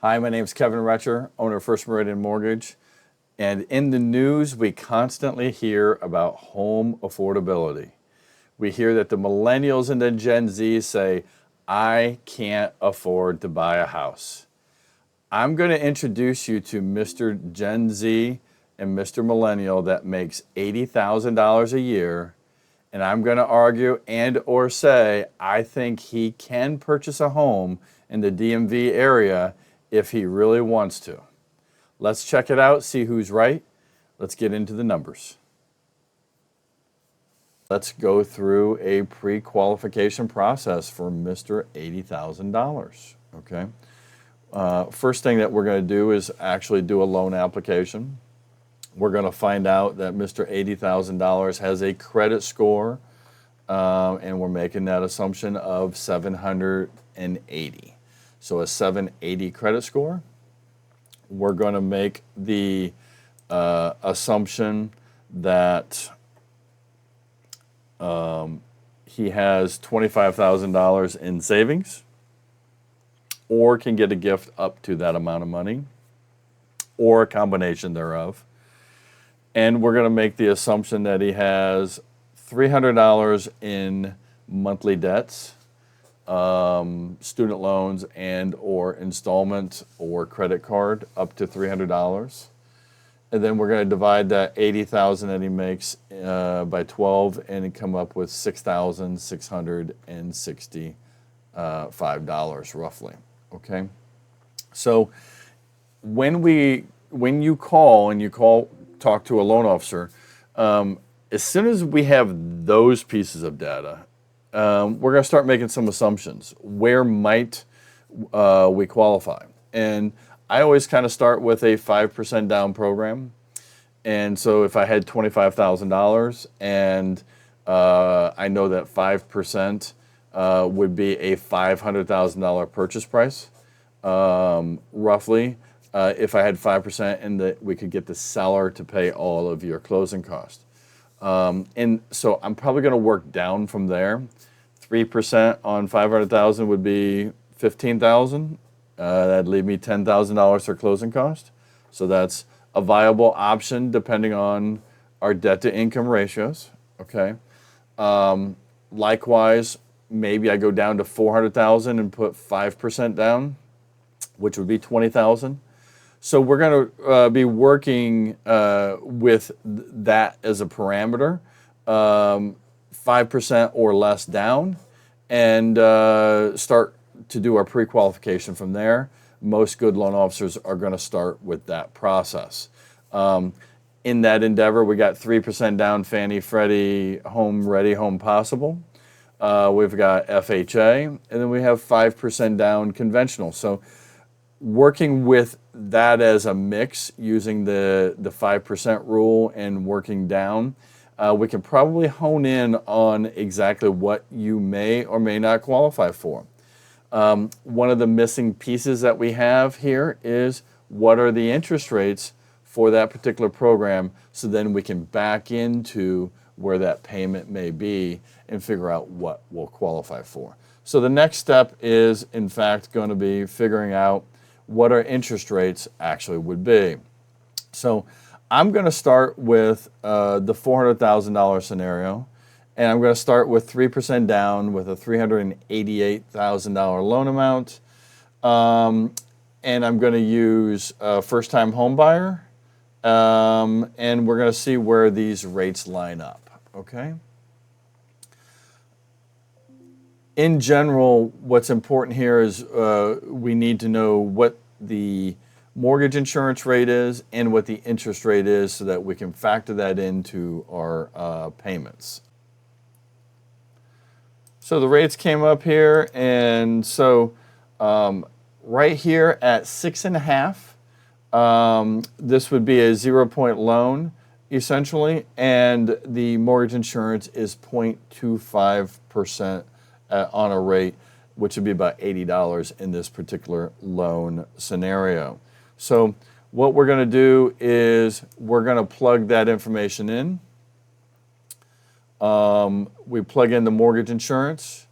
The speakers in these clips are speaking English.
Hi, my name is Kevin Retcher, owner of First Meridian Mortgage. And in the news, we constantly hear about home affordability. We hear that the millennials and the Gen Z say, I can't afford to buy a house. I'm going to introduce you to Mr. Gen Z and Mr. Millennial that makes $80,000 a year. And I'm going to argue and or say, I think he can purchase a home in the DMV area if he really wants to. Let's check it out, see who's right. Let's get into the numbers. Let's go through a pre-qualification process for Mr. $80,000, okay? First thing that we're going to do is actually do a loan application. We're going to find out that Mr. $80,000 has a credit score, and we're making that assumption of 780. So a 780 credit score. We're going to make the assumption that he has $25,000 in savings or can get a gift up to that amount of money or a combination thereof. And we're going to make the assumption that he has $300 in monthly debts, student loans and or installment or credit card up to $300. And then we're going to divide that $80,000 that he makes by 12 and come up with $6,665 roughly. Okay. So when you talk to a loan officer, as soon as we have those pieces of data, we're going to start making some assumptions. Where might we qualify? And I always kind of start with a 5% down program. And so if I had $25,000 and I know that 5% would be a $500,000 purchase price, roughly, if I had 5% and that we could get the seller to pay all of your closing costs. And so I'm probably going to work down from there. 3% on 500,000 would be 15,000. That'd leave me $10,000 for closing cost. So that's a viable option depending on our debt to income ratios. Okay. Likewise, maybe I go down to 400,000 and put 5% down, which would be 20,000. So we're going to be working with that as a parameter, 5% or less down, and start to do our pre-qualification from there. Most good loan officers are going to start with that process. In that endeavor, we got 3% down Fannie Freddie Home Ready, Home Possible. We've got FHA, and then we have 5% down conventional. So working with that as a mix using the 5% rule and working down, we can probably hone in on exactly what you may or may not qualify for. One of the missing pieces that we have here is what are the interest rates for that particular program, so then we can back into where that payment may be and figure out what we'll qualify for. So the next step is, in fact, going to be figuring out what our interest rates actually would be. So I'm going to start with the $400,000 scenario, and I'm going to start with 3% down with a $388,000 loan amount, and I'm going to use a first-time home buyer, and we're going to see where these rates line up, okay? In general, what's important here is we need to know what the mortgage insurance rate is and what the interest rate is so that we can factor that into our payments. So the rates came up here, and so right here at 6.5, this would be a 0-point loan essentially, and the mortgage insurance is 0.25% on a rate, which would be about $80 in this particular loan scenario. So what we're going to do is we're going to plug that information in. We plug in the mortgage insurance.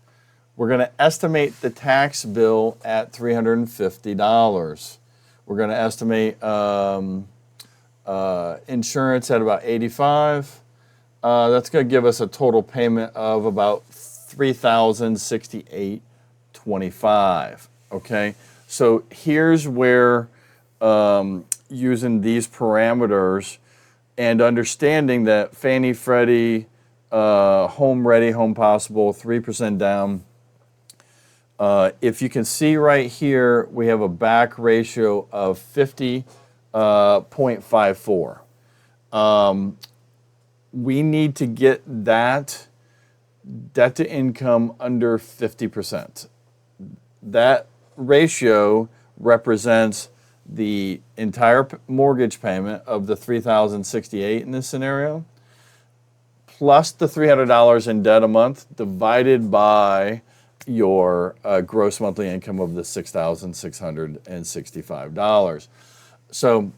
We're going to estimate the tax bill at $350. We're going to estimate insurance at about $85. That's going to give us a total payment of about $3,068.25. Okay, so here's where using these parameters and understanding that Fannie, Freddie, Home Ready, Home Possible, 3% down. If you can see right here, we have a back ratio of 50.54. We need to get that debt to income under 50%. That ratio represents the entire mortgage payment of the $3,068 in this scenario, plus the $300 in debt a month divided by your gross monthly income of the $6,665. So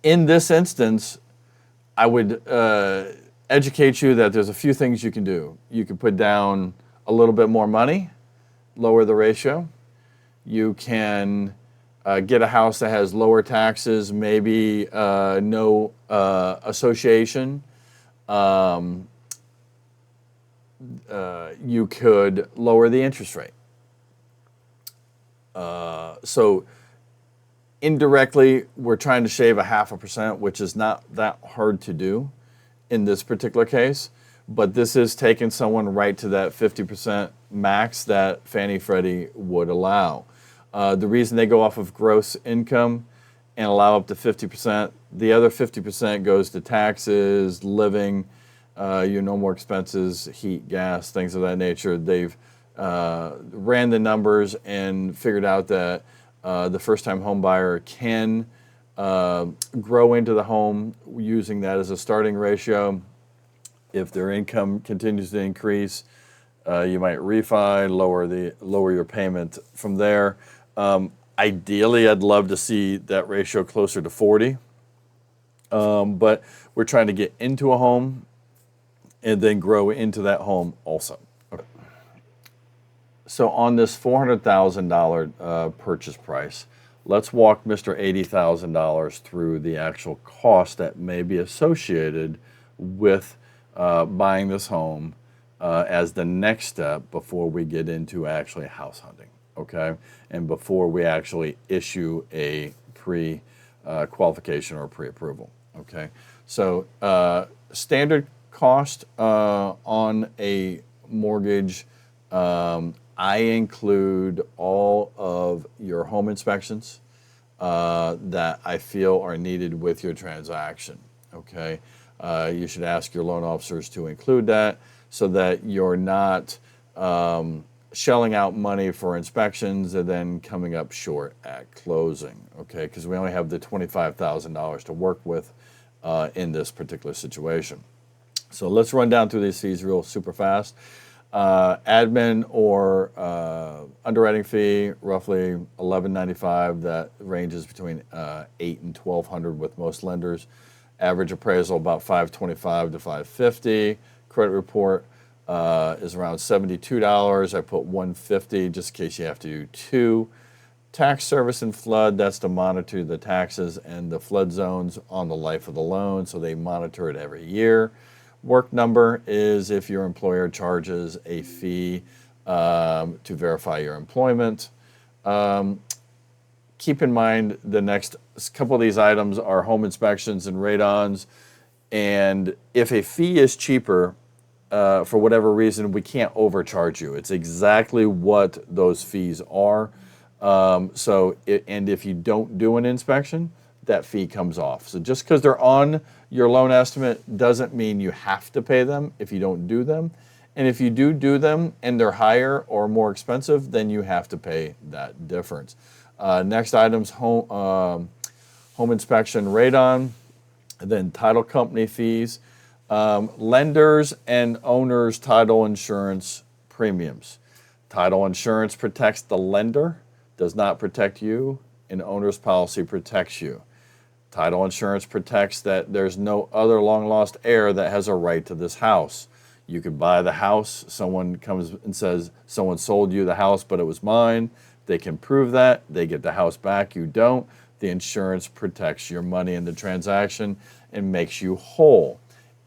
in this instance, I would educate you that there's a few things you can do. You can put down a little bit more money, lower the ratio. You can get a house that has lower taxes, maybe no association. You could lower the interest rate. So indirectly, we're trying to shave 0.5%, which is not that hard to do in this particular case. But this is taking someone right to that 50% max that Fannie Freddie would allow. The reason they go off of gross income and allow up to 50%, the other 50% goes to taxes, living, no more expenses, heat, gas, things of that nature. They've ran the numbers and figured out that the first-time home buyer can grow into the home using that as a starting ratio. If their income continues to increase, you might refi, lower your payment from there. Ideally, I'd love to see that ratio closer to 40, but we're trying to get into a home and then grow into that home also. Okay. So on this $400,000 purchase price, let's walk Mr. $80,000 through the actual cost that may be associated with buying this home as the next step before we get into actually house hunting, okay? And before we actually issue a pre-qualification or pre-approval, okay? So standard cost on a mortgage, I include all of your home inspections that I feel are needed with your transaction, okay? You should ask your loan officers to include that so that you're not shelling out money for inspections and then coming up short at closing, okay? Because we only have the $25,000 to work with in this particular situation. So let's run down through these fees real super fast. Admin or underwriting fee, roughly $11.95. That ranges between $800 and $1,200 with most lenders. Average appraisal about $525 to $550. Credit report is around $72. I put $150 just in case you have to do two. Tax service and flood, that's to monitor the taxes and the flood zones on the life of the loan, so they monitor it every year. Work number is if your employer charges a fee to verify your employment. Keep in mind the next couple of these items are home inspections and radons. And if a fee is cheaper, for whatever reason, we can't overcharge you. It's exactly what those fees are. And if you don't do an inspection, that fee comes off. So just because they're on your loan estimate doesn't mean you have to pay them if you don't do them. And if you do them and they're higher or more expensive, then you have to pay that difference. Next items, home inspection radon, and then title company fees, lenders and owners title insurance premiums. Title insurance protects the lender, does not protect you, and owner's policy protects you. Title insurance protects that there's no other long lost heir that has a right to this house. You could buy the house. Someone comes and says, someone sold you the house, but it was mine. They can prove that. They get the house back. You don't. The insurance protects your money in the transaction and makes you whole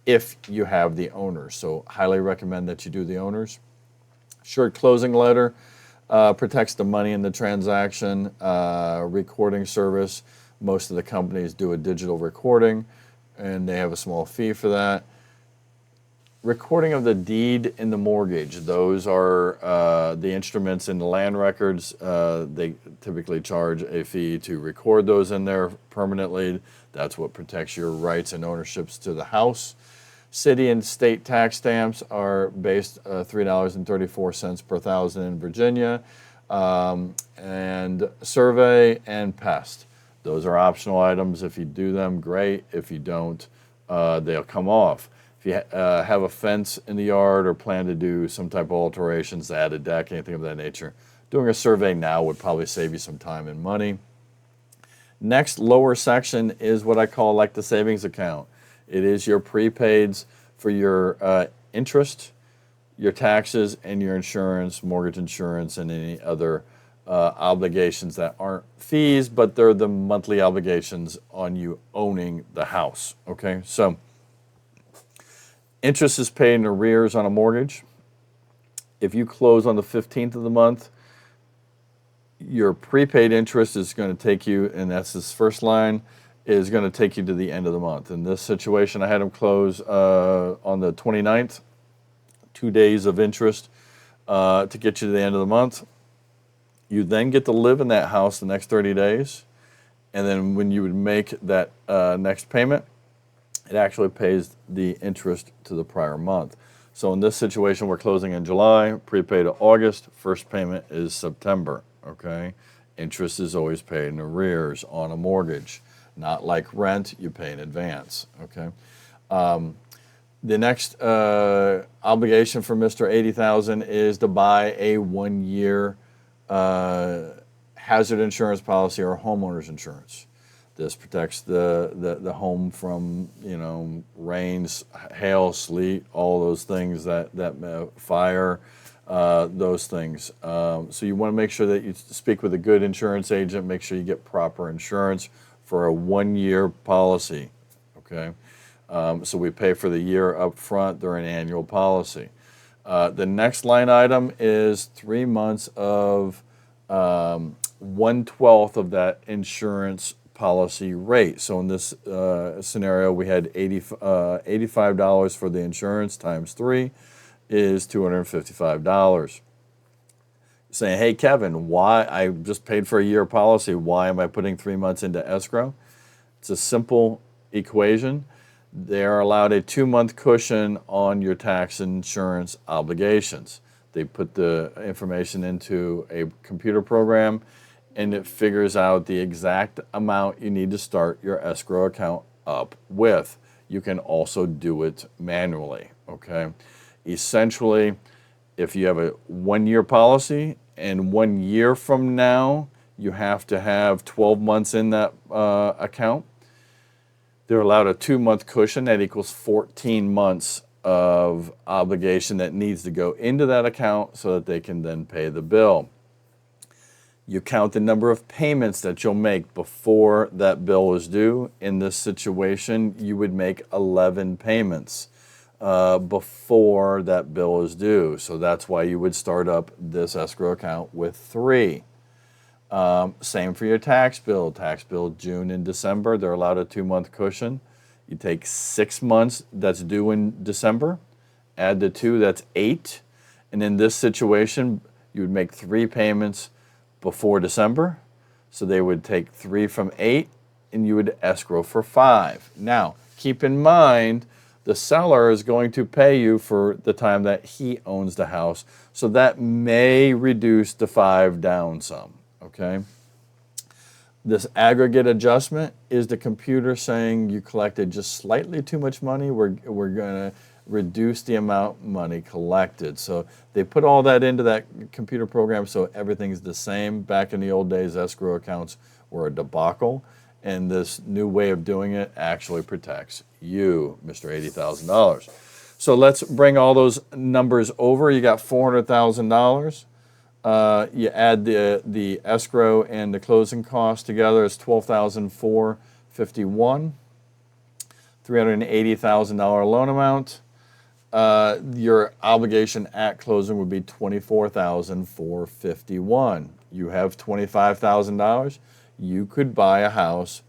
if you have the owners. So highly recommend that you do the owners. Short closing letter protects the money in the transaction. Recording service. Most of the companies do a digital recording, and they have a small fee for that. Recording of the deed in the mortgage. Those are the instruments in the land records. They typically charge a fee to record those in there permanently. That's what protects your rights and ownerships to the house. City and state tax stamps are based $3.34 per thousand in Virginia. And survey and pest. Those are optional items. If you do them, great. If you don't, they'll come off. If you have a fence in the yard or plan to do some type of alterations, add a deck, anything of that nature, doing a survey now would probably save you some time and money. Next, lower section is what I call like the savings account. It is your prepaids for your interest, your taxes, and your insurance, mortgage insurance, and any other obligations that aren't fees, but they're the monthly obligations on you owning the house. Okay, so interest is paid in arrears on a mortgage. If you close on the 15th of the month, your prepaid interest is going to take you, and that's this first line, is going to take you to the end of the month. In this situation, I had them close on the 29th, 2 days of interest to get you to the end of the month. You then get to live in that house the next 30 days, and then when you would make that next payment, it actually pays the interest to the prior month. So in this situation, we're closing in July, prepaid to August, first payment is September, okay? Interest is always paid in arrears on a mortgage. Not like rent, you pay in advance, okay? The next obligation for Mr. 80,000 is to buy a 1-year hazard insurance policy or homeowner's insurance. This protects the home from, rains, hail, sleet, all those things that fire, those things. So you want to make sure that you speak with a good insurance agent. Make sure you get proper insurance for a 1-year policy. Okay, so we pay for the year up front. They're an annual policy. The next line item is 3 months of 1/12 of that insurance policy rate. So in this scenario, we had $85 for the insurance times 3 is $255. Saying, hey, Kevin, why? I just paid for a year policy. Why am I putting 3 months into escrow? It's a simple equation. They're allowed a 2-month cushion on your tax insurance obligations. They put the information into a computer program, and it figures out the exact amount you need to start your escrow account up with. You can also do it manually, okay? Essentially, if you have a 1-year policy and 1 year from now, you have to have 12 months in that account, they're allowed a 2-month cushion that equals 14 months of obligation that needs to go into that account so that they can then pay the bill. You count the number of payments that you'll make before that bill is due. In this situation, you would make 11 payments before that bill is due. So that's why you would start up this escrow account with 3. Same for your tax bill. Tax bill June and December, they're allowed a 2-month cushion. You take 6 months that's due in December, add the 2, that's 8. And in this situation, you would make 3 payments before December. So they would take 3 from 8 and you would escrow for 5. Now, keep in mind, the seller is going to pay you for the time that he owns the house. So that may reduce the 5 down some, okay? This aggregate adjustment is the computer saying you collected just slightly too much money. We're going to reduce the amount of money collected. So they put all that into that computer program so everything's the same. Back in the old days, escrow accounts were a debacle. And this new way of doing it actually protects you, Mr. $80,000. So let's bring all those numbers over. You got $400,000. You add the escrow and the closing costs together, it's $12,451. $380,000 loan amount. Your obligation at closing would be $24,451. You have $25,000. You could buy a house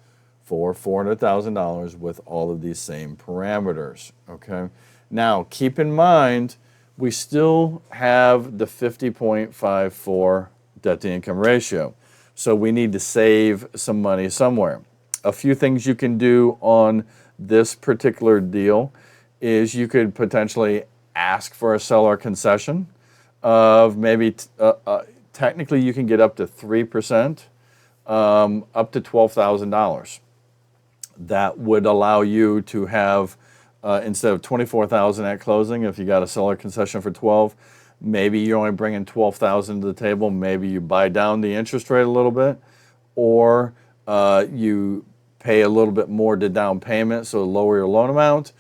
for $400,000 with all of these same parameters. Okay. Now, keep in mind, we still have the 50.54 debt to income ratio. So we need to save some money somewhere. A few things you can do on this particular deal is you could potentially ask for a seller concession of maybe, technically you can get up to 3%, up to $12,000. That would allow you to have, instead of $24,000 at closing, if you got a seller concession for 12, maybe you're only bringing $12,000 to the table. Maybe you buy down the interest rate a little bit, or you pay a little bit more to down payment, so lower your loan amount,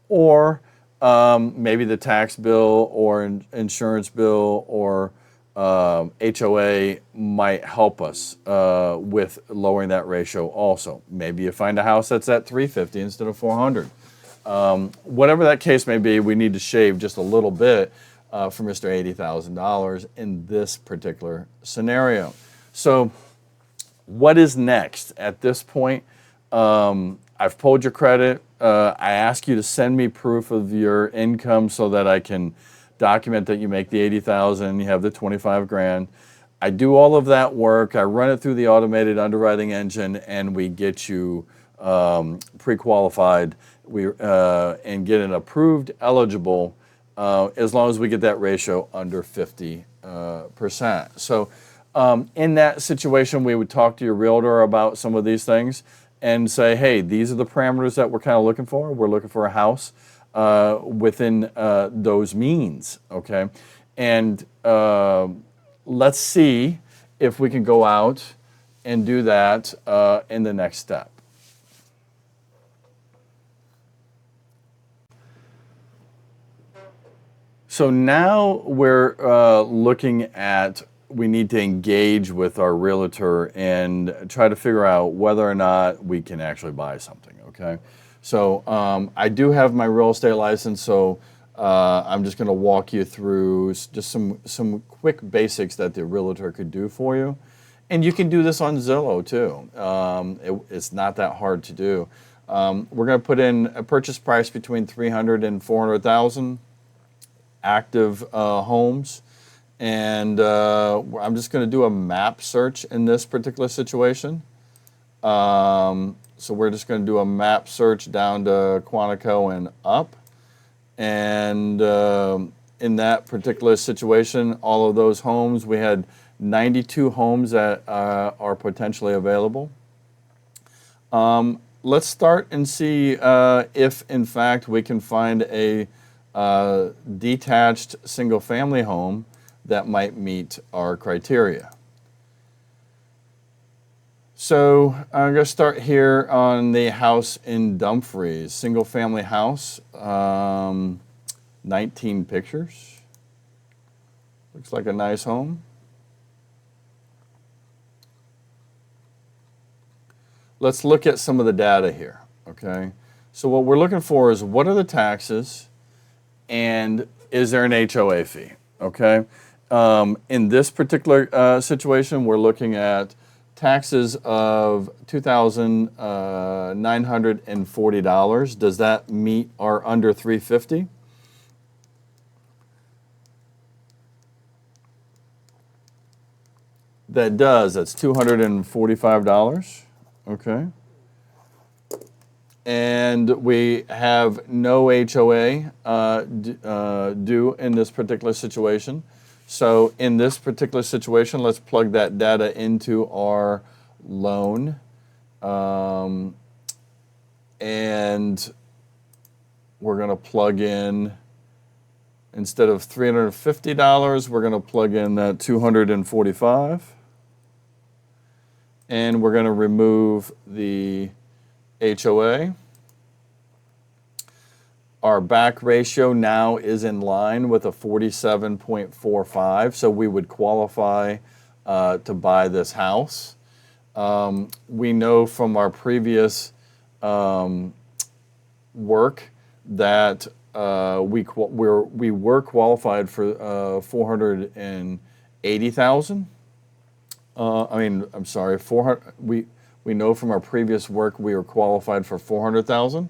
or maybe the tax bill or insurance bill or HOA might help us with lowering that ratio also. Maybe you find a house that's at 350 instead of 400. Whatever that case may be, we need to shave just a little bit from Mr. $80,000 in this particular scenario. So what is next at this point? I've pulled your credit. I ask you to send me proof of your income so that I can document that you make the $80,000, you have the 25 grand. I do all of that work. I run it through the automated underwriting engine, and we get you pre-qualified. And get an approved eligible as long as we get that ratio under 50%. So in that situation, we would talk to your realtor about some of these things and say, hey, these are the parameters that we're kind of looking for. We're looking for a house within those means, okay? And let's see if we can go out and do that in the next step. So now we're looking at, we need to engage with our realtor and try to figure out whether or not we can actually buy something, okay? So I do have my real estate license, so I'm just gonna walk you through just some quick basics that the realtor could do for you. And you can do this on Zillow too. It's not that hard to do. We're gonna put in a purchase price between 300 and 400,000. Active homes, and I'm just going to do a map search in this particular situation. So we're just going to do a map search down to Quantico and up, and in that particular situation, all of those homes, we had 92 homes that are potentially available. Let's start and see if in fact we can find a detached single-family home that might meet our criteria. So I'm going to start here on the house in Dumfries, single-family house, 19 pictures. Looks like a nice home. Let's look at some of the data here, okay? So what we're looking for is, what are the taxes? And is there an HOA fee? Okay. In this particular situation, we're looking at taxes of $2,940. Does that meet our under 350? That does. That's $245. Okay. And we have no HOA due in this particular situation. So in this particular situation, let's plug that data into our loan. And we're going to plug in, instead of $350, we're going to plug in that $245. And we're going to remove the HOA. Our back ratio now is in line with a 47.45, so we would qualify to buy this house. We know from our previous work that we were qualified for 480,000. I'm sorry, 400. We know from our previous work we were qualified for 400,000.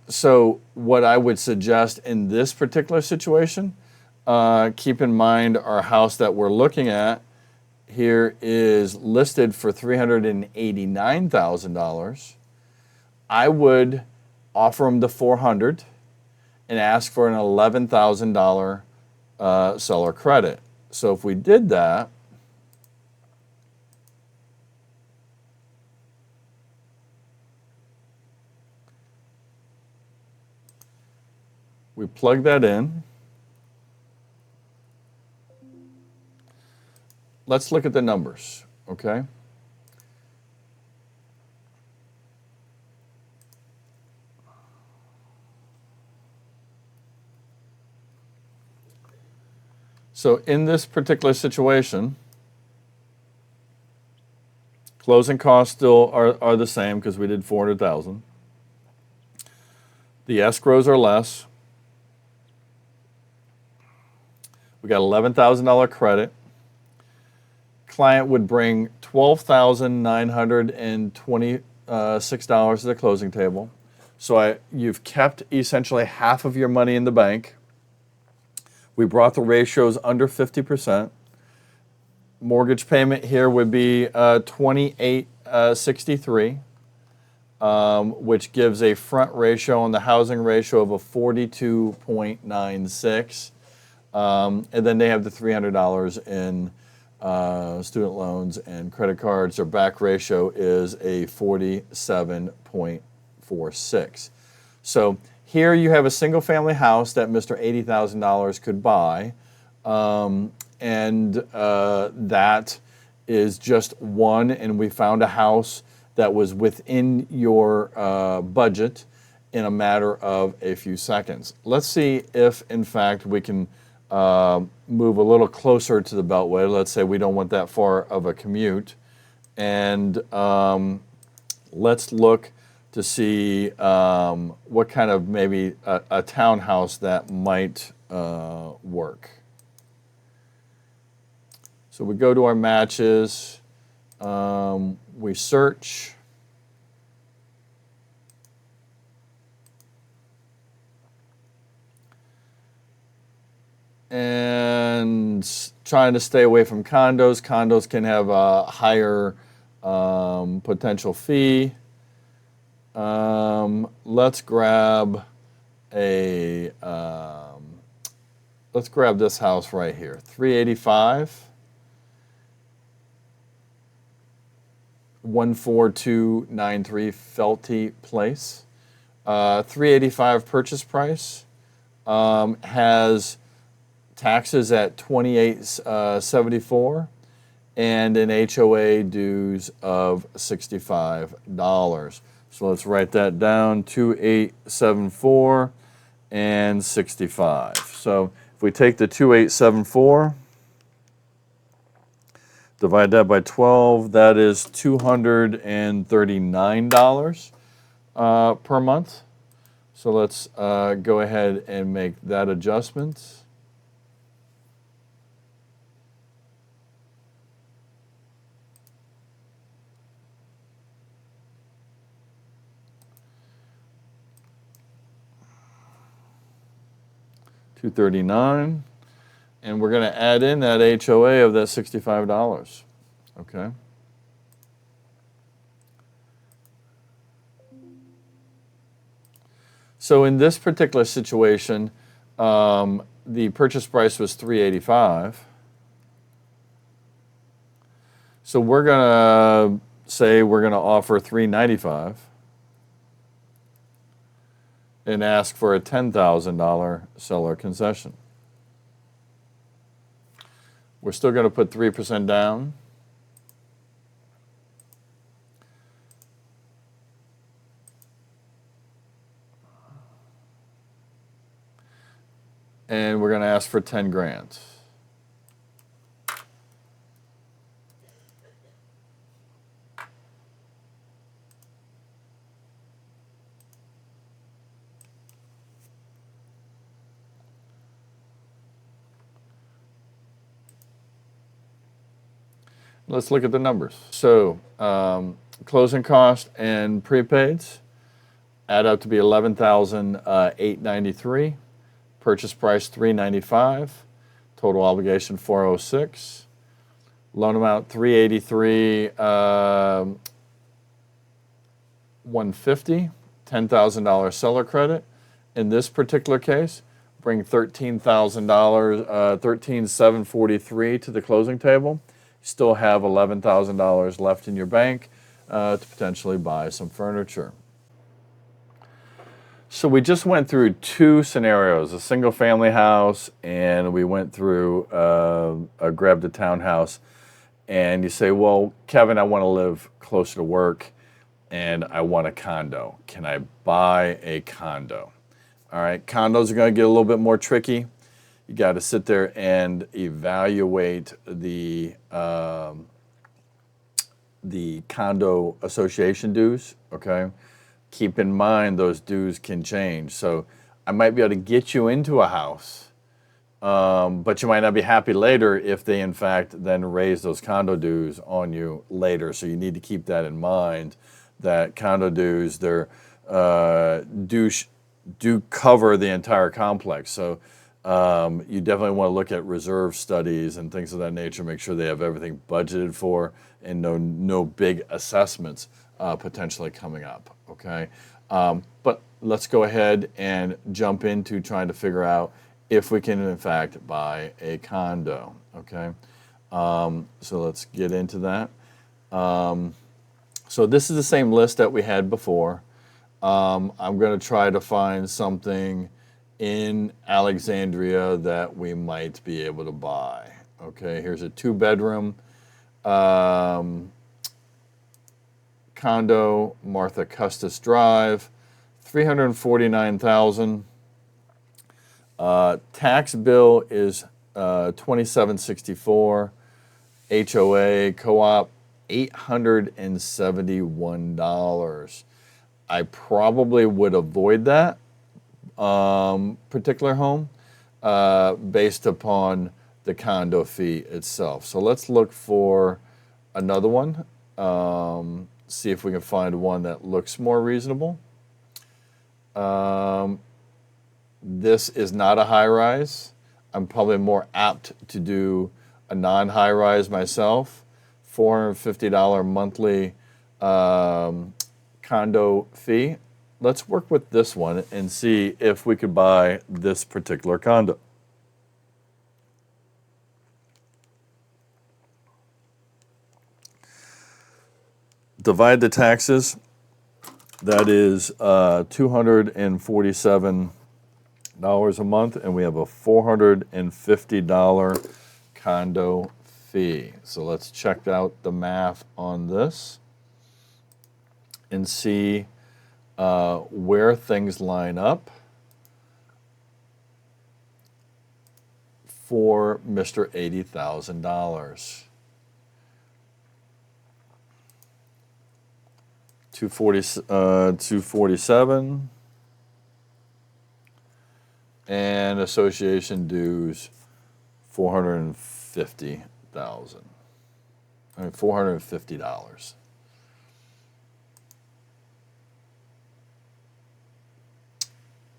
So what I would suggest in this particular situation, keep in mind our house that we're looking at here is listed for $389,000. I would offer them the 400 and ask for an $11,000 seller credit. So if we did that, we plug that in. Let's look at the numbers, okay? So in this particular situation, closing costs still are the same because we did 400,000. The escrows are less. We got $11,000 credit. Client would bring $12,926 to the closing table. So you've kept essentially half of your money in the bank. We brought the ratios under 50%. Mortgage payment here would be $28.63, which gives a front ratio on the housing ratio of a 42.96. And then they have the $300 in student loans and credit cards. Their back ratio is a 47.46. So here you have a single family house that Mr. $80,000 could buy. And that is just one, and we found a house that was within your budget in a matter of a few seconds. Let's see if, in fact, we can move a little closer to the Beltway. Let's say we don't want that far of a commute. And let's look to see what kind of maybe a townhouse that might work. So we go to our matches, we search. And trying to stay away from condos. Condos can have a higher potential fee. Let's grab this house right here, 385, 14293 Felty Place. 385 purchase price, has taxes at $28.74 and an HOA dues of $65. So let's write that down, 2874 and 65. So if we take the 2874, divide that by 12, that is $239 per month. So let's go ahead and make that adjustment. $239, and we're going to add in that HOA of that $65. Okay. So in this particular situation, the purchase price was $385. So we're going to say we're going to offer $395. And ask for a $10,000 seller concession. We're still going to put 3% down. and we're going to ask for 10 grand. Let's look at the numbers. So closing cost and prepaids add up to be $11,893. Purchase price $395. Total obligation $406. Loan amount $383. $150. $10,000 seller credit. In this particular case, bring $13,000, $13,743 to the closing table. You still have $11,000 left in your bank to potentially buy some furniture. So we just went through two scenarios, a single family house, and we went through a grabbed a townhouse. And you say, well, Kevin, I want to live closer to work and I want a condo. Can I buy a condo? All right, condos are going to get a little bit more tricky. You got to sit there and evaluate the condo association dues, okay? Keep in mind those dues can change. So I might be able to get you into a house, but you might not be happy later if they, in fact, then raise those condo dues on you later. So you need to keep that in mind, that condo dues, they're do cover the entire complex. So you definitely want to look at reserve studies and things of that nature, make sure they have everything budgeted for and no big assessments potentially coming up, okay? But let's go ahead and jump into trying to figure out if we can, in fact, buy a condo, okay? So let's get into that. So this is the same list that we had before. I'm going to try to find something in Alexandria that we might be able to buy. Okay, here's a 2-bedroom condo, Martha Custis Drive, $349,000. Tax bill is $2,764. HOA co-op $871. I probably would avoid that particular home based upon the condo fee itself. So let's look for another one, see if we can find one that looks more reasonable. This is not a high-rise. I'm probably more apt to do a non-high-rise myself. $450 monthly condo fee. Let's work with this one and see if we could buy this particular condo. Divide the taxes. That is $247 a month, and we have a $450 condo fee. So let's check out the math on this and see where things line up for Mr. $80,000. 247 and association dues $450,000. I mean $450.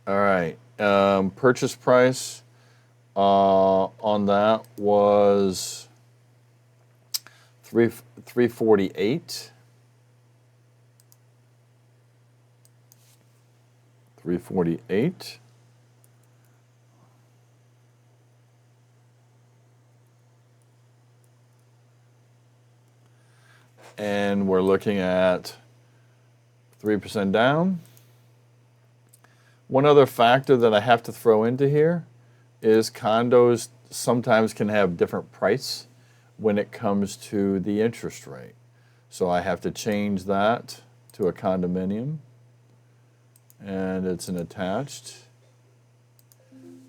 All right. Purchase price on that was $348. $348. And we're looking at 3% down. One other factor that I have to throw into here is condos sometimes can have different price when it comes to the interest rate. So I have to change that to a condominium. And it's an attached.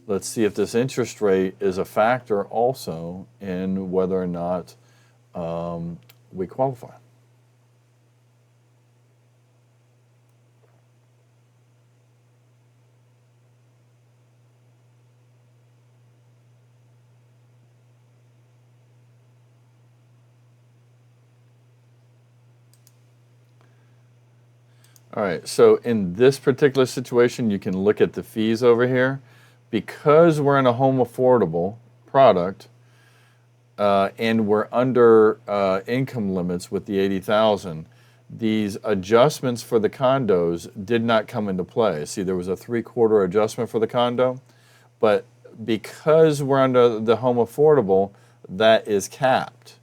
let's see if this interest rate is a factor also in whether or not we qualify. All right, so in this particular situation, you can look at the fees over here. Because we're in a home affordable product and we're under income limits with the 80,000, these adjustments for the condos did not come into play. See, there was a 3/4 adjustment for the condo, but because we're under the home affordable, that is capped.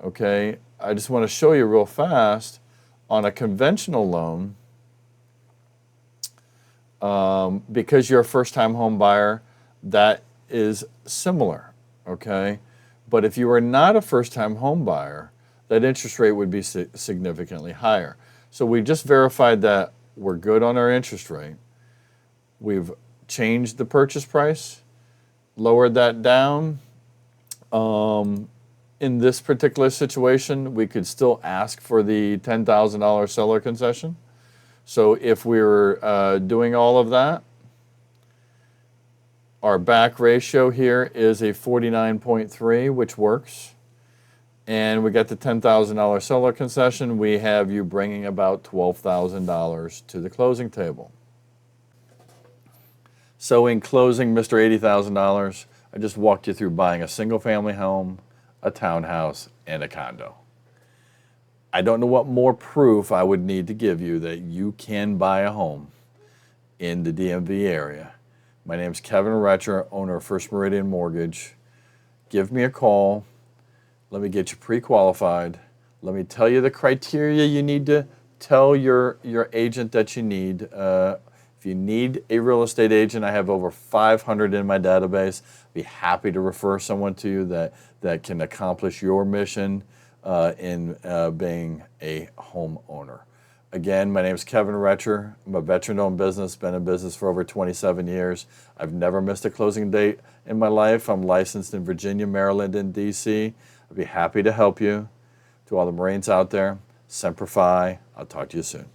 Okay, I just want to show you real fast on a conventional loan. Because you're a first-time home buyer, that is similar, okay? But if you are not a first-time home buyer, that interest rate would be significantly higher. So we just verified that we're good on our interest rate. We've changed the purchase price, lowered that down. In this particular situation, we could still ask for the $10,000 seller concession. So if we were doing all of that, our back ratio here is a 49.3, which works. And we got the $10,000 seller concession. We have you bringing about $12,000 to the closing table. So in closing, Mr. $80,000, I just walked you through buying a single-family home, a townhouse, and a condo. I don't know what more proof I would need to give you that you can buy a home in the DMV area. My name is Kevin Retcher, owner of First Meridian Mortgage. Give me a call. Let me get you pre-qualified. Let me tell you the criteria you need to tell your agent that you need. If you need a real estate agent, I have over 500 in my database. I'd be happy to refer someone to you that can accomplish your mission in being a homeowner. Again, my name is Kevin Retcher. I'm a veteran-owned business, been in business for over 27 years. I've never missed a closing date in my life. I'm licensed in Virginia, Maryland, and DC. I'd be happy to help you. To all the Marines out there, Semper Fi. I'll talk to you soon.